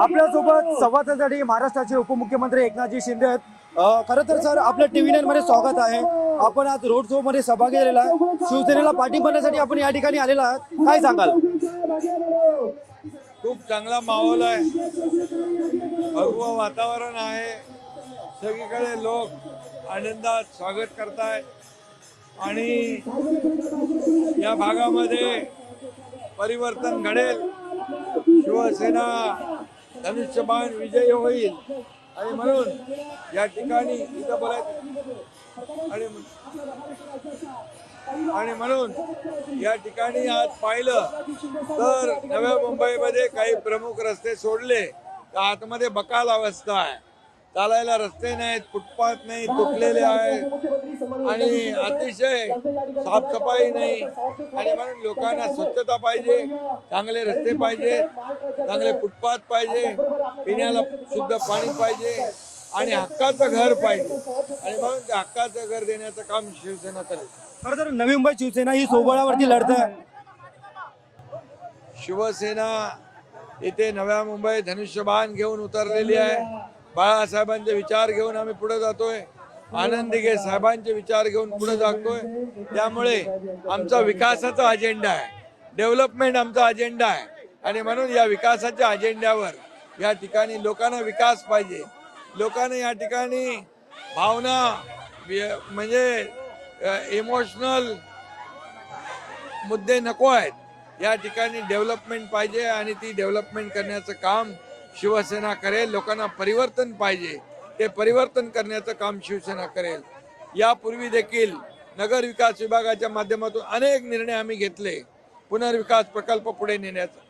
आपल्यासोबत संवादासाठी महाराष्ट्राचे उपमुख्यमंत्री एकनाथजी शिंदे आहेत. खरं तर सर आपल्या TV9 मध्ये स्वागत आहे. आपण आज रोड शो मध्ये सहभागी झालेला आहे. शिवसेनेला पाठिंबा देण्यासाठी आपण या ठिकाणी आलेला आहात, काय सांगाल? खूप चांगला माहोल आहे, भगवं वातावरण आहे, सगळीकडे लोक आनंदात स्वागत करतायत आणि या भागामध्ये परिवर्तन घडेल, शिवसेना धनुष्यबाण विजयी होईल आणि म्हणून या ठिकाणी इथं बोलायचं आणि म्हणून या ठिकाणी आज पाहिलं तर नव्या मुंबईमध्ये काही प्रमुख रस्ते सोडले तर आतमध्ये बकाल अवस्था आहे, चालायला रस्ते नाहीत, फुटपाथ नाही, तुटलेले आहेत आणि अतिशय साफसफाई नाही आणि म्हणून लोकांना स्वच्छता पाहिजे, चांगले रस्ते पाहिजे, चांगले फुटपाथ पाहिजे, पिण्याला शुद्ध पाणी पाहिजे आणि हक्काचं घर पाहिजे आणि म्हणून त्या हक्काचं घर देण्याचं काम शिवसेना करेल. खरं तर नवी मुंबई शिवसेना ही सोबळावरती लढत आहे. शिवसेना इथे नव्या मुंबई धनुष्यबाण घेऊन उतरलेली आहे. बाळासाहेबांचे विचार घेऊन आम्ही पुढे जातोय, आनंद दिघे साहेबांचे विचार घेऊन पुढे जातोय. त्यामुळे आमचा विकासाचा अजेंडा आहे, डेव्हलपमेंट आमचा अजेंडा आहे आणि म्हणून या विकासाच्या अजेंड्यावर या ठिकाणी लोकांना विकास पाहिजे, लोकांना या ठिकाणी भावना म्हणजे इमोशनल मुद्दे नको आहेत, या ठिकाणी डेव्हलपमेंट पाहिजे आणि ती डेव्हलपमेंट करण्याचं काम शिवसेना करेल. लोकांना परिवर्तन पाहिजे, ते परिवर्तन करण्याचं काम शिवसेना करेल. यापूर्वी देखील नगर विकास विभागाच्या माध्यमातून अनेक निर्णय आम्ही घेतले पुनर्विकास प्रकल्प पुढे नेण्याचा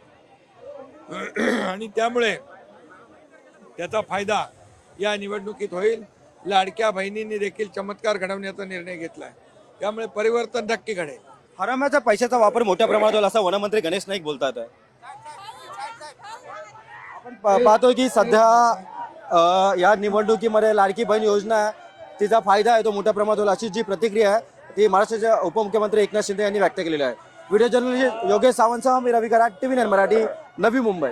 आणि त्यामुळे त्याचा फायदा या निवडणुकीत होईल. लाडक्या बहिणींनी देखील चमत्कार घडवण्याचा निर्णय घेतलाय, त्यामुळे परिवर्तन नक्की घडेल. हरामाच्या पैशाचा वापर मोठ्या प्रमाणात होईल असं वनमंत्री गणेश नाईक बोलतात. आपण पाहतोय की सध्या या निवडणुकीमध्ये लाडकी बहीण योजना आहे, तिचा फायदा आहे तो मोठ्या प्रमाणात होईल अशी जी प्रतिक्रिया आहे ती महाराष्ट्राचे उपमुख्यमंत्री एकनाथ शिंदे यांनी व्यक्त केलेली आहे. व्हिडिओ जर्नलिस्ट योगेश सावंतसह मी रवी कराड, TV9 मराठी, नवी मुंबई.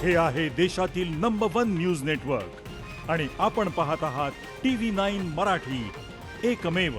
हे आहे देशातील नंबर 1 न्यूज नेटवर्क आणि आपण पाहत आहात TV9 मराठी, एकमेव.